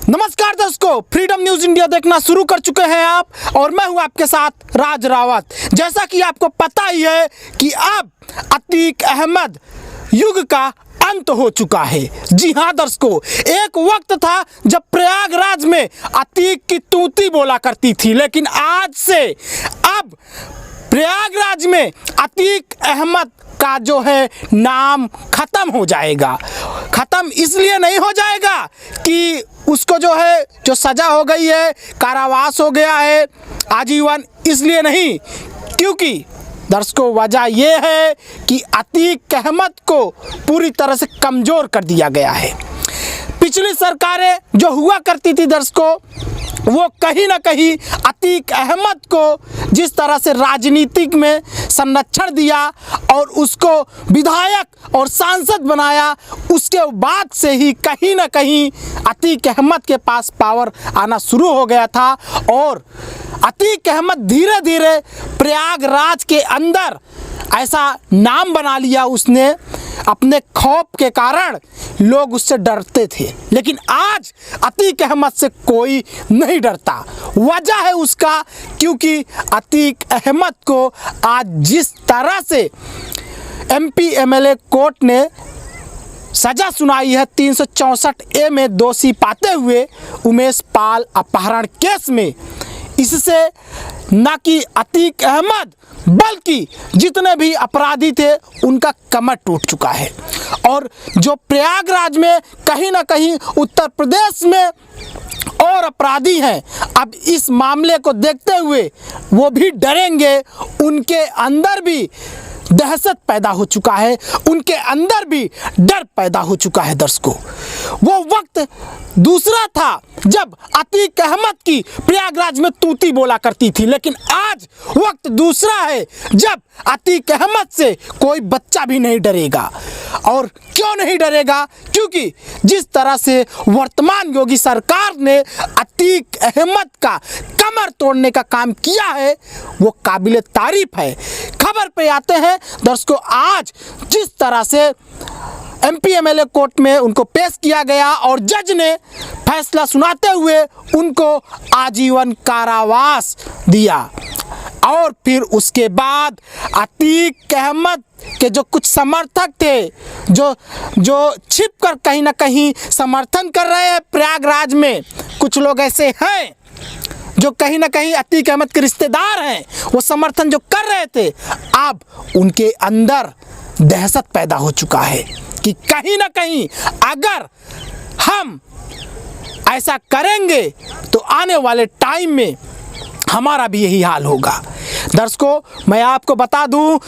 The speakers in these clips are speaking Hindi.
नमस्कार दर्शकों, फ्रीडम न्यूज इंडिया देखना शुरू कर चुके हैं आप और मैं हूं आपके साथ राज रावत। जैसा कि आपको पता ही है कि अब अतीक अहमद युग का अंत हो चुका है। जी हां दर्शकों, एक वक्त था जब प्रयागराज में अतीक की तूती बोला करती थी, लेकिन आज से अब प्रयागराज में अतीक अहमद का जो है नाम खत्म हो जाएगा। खत्म इसलिए नहीं हो जाएगा कि उसको जो सजा हो गई है, कारावास हो गया है आजीवन, इसलिए नहीं, क्योंकि दर्शकों वजह यह है कि अतीक अहमद को पूरी तरह से कमज़ोर कर दिया गया है। पिछली सरकारें जो हुआ करती थी दर्शकों, वो कहीं ना कहीं अतीक अहमद को जिस तरह से राजनीतिक में संरक्षण दिया और उसको विधायक और सांसद बनाया, उसके बाद से ही कहीं ना कहीं अतीक अहमद के पास पावर आना शुरू हो गया था और अतीक अहमद धीरे धीरे प्रयागराज के अंदर ऐसा नाम बना लिया उसने। अपने खौफ के कारण लोग उससे डरते थे, लेकिन आज अतीक अहमद से कोई नहीं डरता। वजह है उसका, क्योंकि अतीक अहमद को आज जिस तरह से एमपी एमएलए कोर्ट ने सजा सुनाई है 364A में दोषी पाते हुए उमेश पाल अपहरण केस में, इससे न कि अतीक अहमद बल्कि जितने भी अपराधी थे उनका कमर टूट चुका है। और जो प्रयागराज में कहीं ना कहीं उत्तर प्रदेश में और अपराधी हैं, अब इस मामले को देखते हुए वो भी डरेंगे। उनके अंदर भी दहशत पैदा हो चुका है, उनके अंदर भी डर पैदा हो चुका है। दर्शकों, वो वक्त दूसरा था जब अतीक अहमद की प्रयागराज में तूती बोला करती थी, लेकिन आज वक्त दूसरा है जब अतीक अहमद से कोई बच्चा भी नहीं डरेगा। और क्यों नहीं डरेगा? क्योंकि जिस तरह से वर्तमान योगी सरकार ने अतीक अहमद का कमर तोड़ने का काम किया है, वो काबिले तारीफ है। खबर पे आते हैं दर्शकों, आज जिस तरह से एमपी एमएलए कोर्ट में उनको पेश किया गया और जज ने फैसला सुनाते हुए उनको आजीवन कारावास दिया, और फिर उसके बाद अतीक अहमद के जो कुछ समर्थक थे, जो छिपकर कहीं ना कहीं समर्थन कर रहे हैं प्रयागराज में, कुछ लोग ऐसे हैं जो कहीं ना कहीं अतीक अहमद के रिश्तेदार हैं, वो समर्थन जो कर रहे थे, अब उनके अंदर दहशत पैदा हो चुका है कि कहीं ना कहीं अगर हम ऐसा करेंगे तो आने वाले टाइम में हमारा भी यही हाल होगा। दर्शकों, मैं आपको बता दूं,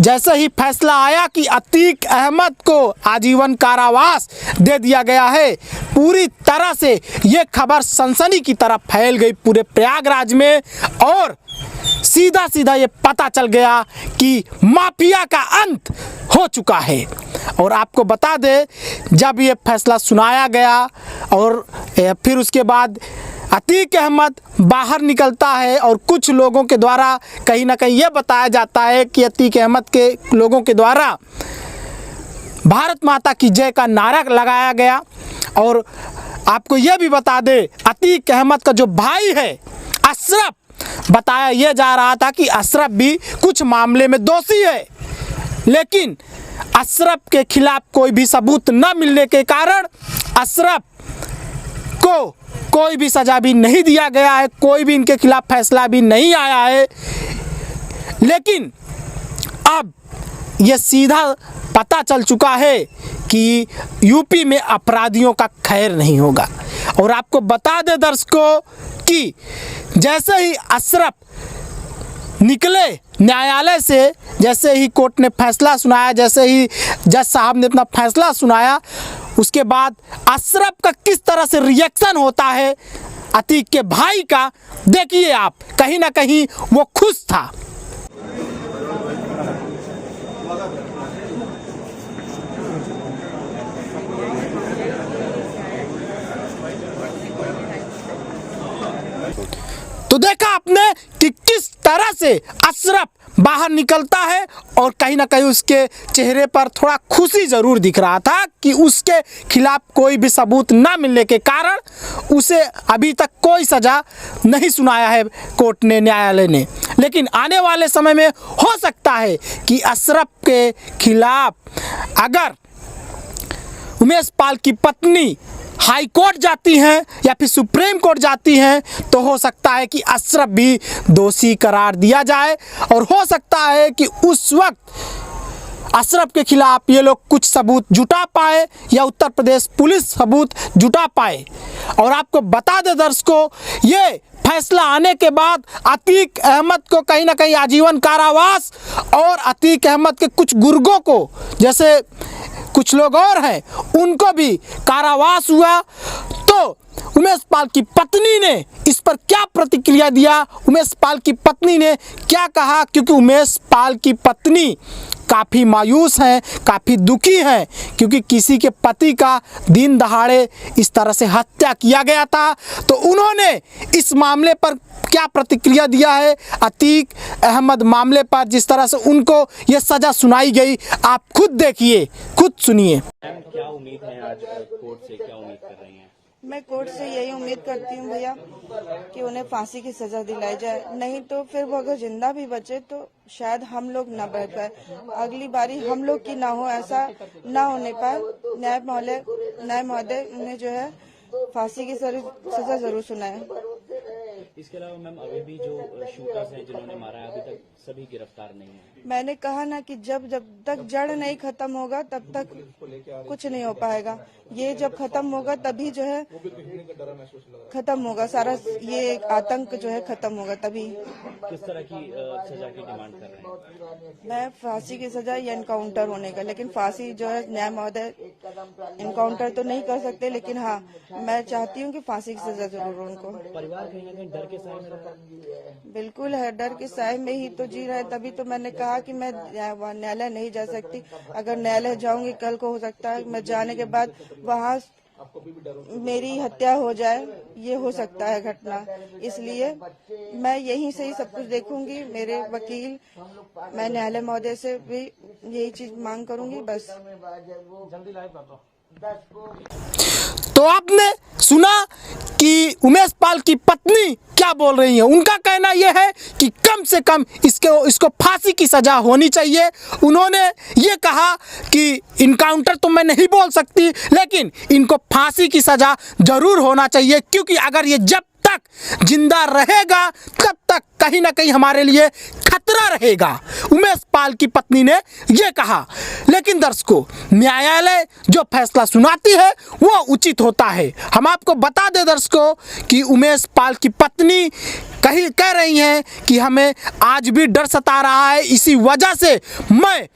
जैसे ही फैसला आया कि अतीक अहमद को आजीवन कारावास दे दिया गया है, पूरी तरह से ये खबर सनसनी की तरफ फैल गई पूरे प्रयागराज में और सीधा सीधा ये पता चल गया कि माफिया का अंत हो चुका है। और आपको बता दें, जब ये फैसला सुनाया गया और फिर उसके बाद अतीक अहमद बाहर निकलता है और कुछ लोगों के द्वारा कहीं ना कहीं ये बताया जाता है कि अतीक अहमद के लोगों के द्वारा भारत माता की जय का नारा लगाया गया। और आपको ये भी बता दें, अतीक अहमद का जो भाई है अशरफ, बताया यह जा रहा था कि अशरफ भी कुछ मामले में दोषी है, लेकिन अशरफ के खिलाफ कोई भी सबूत न मिलने के कारण अशरफ को कोई भी सजा भी नहीं दिया गया है, कोई भी इनके खिलाफ फैसला भी नहीं आया है। लेकिन अब यह सीधा पता चल चुका है कि यूपी में अपराधियों का खैर नहीं होगा। और आपको बता दें दर्शकों कि जैसे ही अशरफ निकले न्यायालय से, जैसे ही कोर्ट ने फैसला सुनाया, जैसे ही जज साहब ने अपना फैसला सुनाया, उसके बाद अशरफ का किस तरह से रिएक्शन होता है अतीक के भाई का, देखिए आप। कहीं ना कहीं वो खुश था। तो देखा आपने कि किस तरह से अशरफ बाहर निकलता है और कहीं ना कहीं उसके चेहरे पर थोड़ा खुशी ज़रूर दिख रहा था कि उसके खिलाफ कोई भी सबूत ना मिलने के कारण उसे अभी तक कोई सज़ा नहीं सुनाया है कोर्ट ने, न्यायालय ने। लेकिन आने वाले समय में हो सकता है कि अशरफ के खिलाफ अगर उमेश पाल की पत्नी हाई कोर्ट जाती हैं या फिर सुप्रीम कोर्ट जाती हैं तो हो सकता है कि अशरफ भी दोषी करार दिया जाए और हो सकता है कि उस वक्त अशरफ के खिलाफ ये लोग कुछ सबूत जुटा पाए या उत्तर प्रदेश पुलिस सबूत जुटा पाए। और आपको बता दें दर्शकों, ये फैसला आने के बाद अतीक अहमद को कहीं ना कहीं आजीवन कारावास और अतीक अहमद के कुछ गुर्गों को, जैसे कुछ लोग और हैं, उनको भी कारावास हुआ। तो उमेश पाल की पत्नी ने इस पर क्या प्रतिक्रिया दिया, उमेश पाल की पत्नी ने क्या कहा, क्योंकि उमेश पाल की पत्नी काफ़ी मायूस हैं, काफ़ी दुखी हैं, क्योंकि किसी के पति का दिन दहाड़े इस तरह से हत्या किया गया था। तो उन्होंने इस मामले पर क्या प्रतिक्रिया दिया है, अतीक अहमद मामले पर जिस तरह से उनको ये सज़ा सुनाई गई, आप खुद देखिए, खुद सुनिए। क्या उम्मीद है आज कोर्ट से, क्या उम्मीद कर रही हैं? मैं कोर्ट से यही उम्मीद करती हूँ भैया कि उन्हें फांसी की सजा दिलाई जाए, नहीं तो फिर वो अगर जिंदा भी बचे तो शायद हम लोग न बच पाए, अगली बारी हम लोग की ना हो, ऐसा ना होने पाए। न्याय महोदय ने जो है फांसी की सजा जरूर सुनाए। इसके अलावा मैम अभी भी जो शूटर्स हैं जिन्होंने मारा है, अभी तक सभी गिरफ्तार नहीं है। मैंने कहा ना कि जब तक जड़ नहीं खत्म होगा तब तक कुछ नहीं हो पाएगा। ये जब खत्म होगा तभी जो है खत्म होगा सारा, ये आतंक जो है खत्म होगा तभी। किस तरह की सजा की डिमांड कर रहे हैं? मैं फांसी की सजा या इनकाउंटर होने का, लेकिन फांसी जो है न्याय महोदय इनकाउंटर तो नहीं कर सकते, लेकिन हाँ मैं चाहती हूँ कि फांसी की सजा जरूर हो उनको। परिवार कहीं ना कहीं डर के साए में रह रहा है? बिल्कुल है, डर के साए में ही तो जी रहा है, तभी तो मैंने कहा कि मैं न्यायालय नहीं जा सकती। अगर न्यायालय जाऊंगी कल को हो सकता है मैं जाने के बाद वहाँ मेरी हत्या हो जाए, ये हो सकता है घटना। इसलिए मैं यहीं से ही सब कुछ देखूंगी। मेरे वकील, मैं न्यायालय महोदय से भी यही चीज मांग करूंगी बस। तो आपने सुना कि उमेश पाल की पत्नी क्या बोल रही है। उनका कहना यह है कि कम से कम इसको फांसी की सज़ा होनी चाहिए। उन्होंने ये कहा कि इनकाउंटर तो मैं नहीं बोल सकती, लेकिन इनको फांसी की सज़ा ज़रूर होना चाहिए, क्योंकि अगर ये जब तक जिंदा रहेगा तब तक कहीं ना कहीं हमारे लिए खतरा रहेगा, उमेश पाल की पत्नी ने यह कहा। लेकिन दर्शकों, न्यायालय जो फैसला सुनाती है वो उचित होता है। हम आपको बता दें दर्शकों कि उमेश पाल की पत्नी कह रही हैं कि हमें आज भी डर सता रहा है, इसी वजह से मैं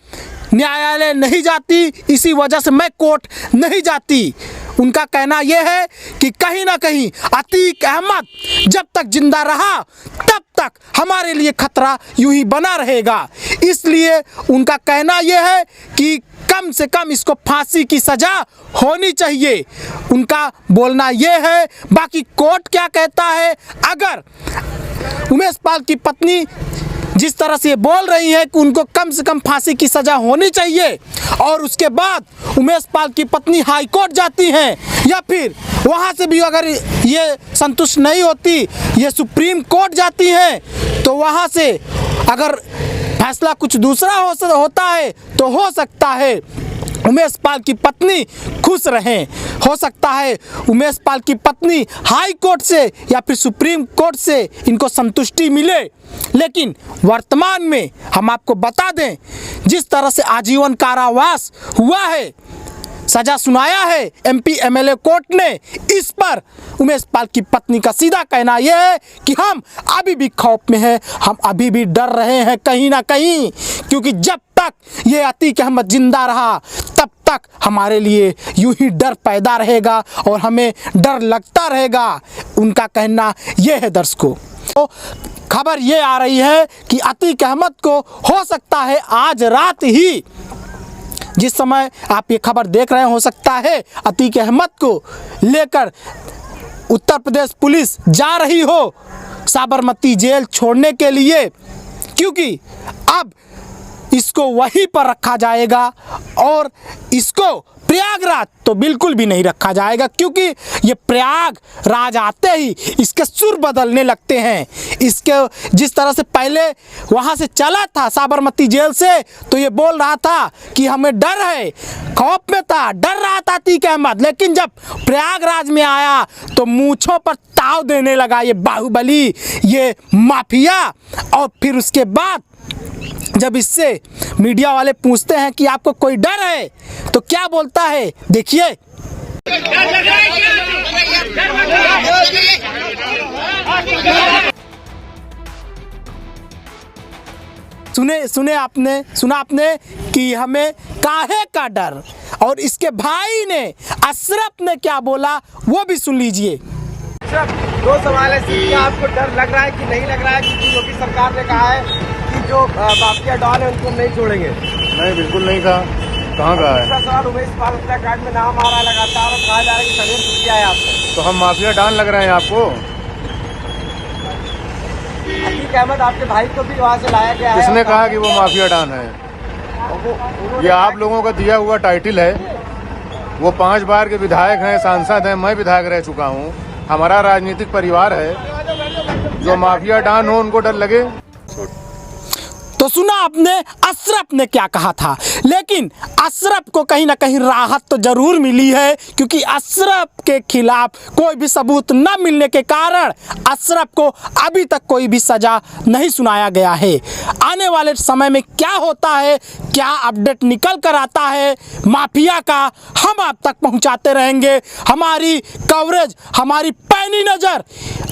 न्यायालय नहीं जाती, इसी वजह से मैं कोर्ट नहीं जाती। उनका कहना यह है कि कहीं ना कहीं अतीक अहमद जब तक जिंदा रहा तब तक हमारे लिए खतरा यूं ही बना रहेगा। इसलिए उनका कहना यह है कि कम से कम इसको फांसी की सज़ा होनी चाहिए, उनका बोलना यह है। बाकी कोर्ट क्या कहता है, अगर उमेश पाल की पत्नी जिस तरह से बोल रही है कि उनको कम से कम फांसी की सज़ा होनी चाहिए और उसके बाद उमेश पाल की पत्नी हाई कोर्ट जाती हैं या फिर वहाँ से भी अगर ये संतुष्ट नहीं होती, ये सुप्रीम कोर्ट जाती हैं, तो वहाँ से अगर फैसला कुछ दूसरा होता है तो हो सकता है उमेश पाल की पत्नी खुश रहें। हो सकता है उमेश पाल की पत्नी हाई कोर्ट से या फिर सुप्रीम कोर्ट से इनको संतुष्टि मिले। लेकिन वर्तमान में हम आपको बता दें, जिस तरह से आजीवन कारावास हुआ है, सजा सुनाया है एमपी एमएलए कोर्ट ने, इस पर उमेश पाल की पत्नी का सीधा कहना यह है कि हम अभी भी खौफ में हैं, हम अभी भी डर रहे हैं कहीं ना कहीं, क्योंकि जब तक ये अतीक अहमद जिंदा रहा तब तक हमारे लिए यूं ही डर पैदा रहेगा और हमें डर लगता रहेगा। उनका कहना यह है दर्शकों। तो खबर ये आ रही है कि अतीक अहमद को हो सकता है आज रात ही, जिस समय आप ये खबर देख रहे हैं, हो सकता है अतीक अहमद को लेकर उत्तर प्रदेश पुलिस जा रही हो साबरमती जेल छोड़ने के लिए, क्योंकि अब इसको वहीं पर रखा जाएगा और इसको प्रयागराज तो बिल्कुल भी नहीं रखा जाएगा, क्योंकि ये प्रयागराज आते ही इसके सुर बदलने लगते हैं। इसके जिस तरह से पहले वहाँ से चला था साबरमती जेल से, तो ये बोल रहा था कि हमें डर है, खौफ में था, डर रहा था अतीक अहमद, लेकिन जब प्रयागराज में आया तो मूंछों पर ताव देने लगा ये बाहुबली, ये माफिया। और फिर उसके बाद जब इससे मीडिया वाले पूछते हैं कि आपको कोई डर है, तो क्या बोलता है, देखिए। सुना आपने कि हमें काहे का डर, और इसके भाई ने अशरफ ने क्या बोला वो भी सुन लीजिए। दो सवाल है, क्या आपको डर लग रहा है कि नहीं लग रहा है, क्योंकि योगी सरकार ने कहा है कि जो माफिया डॉन है उनको नहीं छोड़ेंगे? नहीं, बिल्कुल नहीं कहा। कहाँ कहा है? दूसरा सवाल, उमेश पाल हत्याकांड में नाम आ रहा है लगातार और कहा जा रहा है कि षड्यंत्र किया है आपने। तो हम माफिया डॉन लग रहे हैं आपको? अतीक अहमद आपके भाई को भी वहाँ से लाया गया है। किसने कहा कि वो माफिया डॉन है? ये आप लोगों का दिया हुआ टाइटल है। वो 5 बार के विधायक हैं, सांसद हैं, मैं विधायक रह चुका हूँ। हमारा राजनीतिक परिवार है। जो माफिया डॉन हो उनको डर लगे। तो सुना आपने अशरफ ने क्या कहा था, लेकिन अशरफ को कहीं ना कहीं राहत तो जरूर मिली है, क्योंकि अशरफ के खिलाफ कोई भी सबूत न मिलने के कारण अशरफ को अभी तक कोई भी सजा नहीं सुनाया गया है। आने वाले समय में क्या होता है, क्या अपडेट निकल कर आता है माफिया का, हम आप तक पहुंचाते रहेंगे। हमारी कवरेज, हमारी पैनी नज़र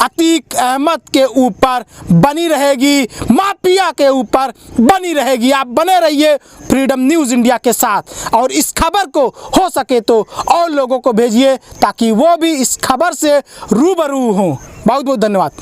अतीक अहमद के ऊपर बनी रहेगी, माफिया के ऊपर बनी रहेगी। आप बने रहिए फ्रीडम न्यूज़ इंडिया के साथ, और इस खबर को हो सके तो और लोगों को भेजिए ताकि वो भी इस खबर से रूबरू हों। बहुत बहुत धन्यवाद।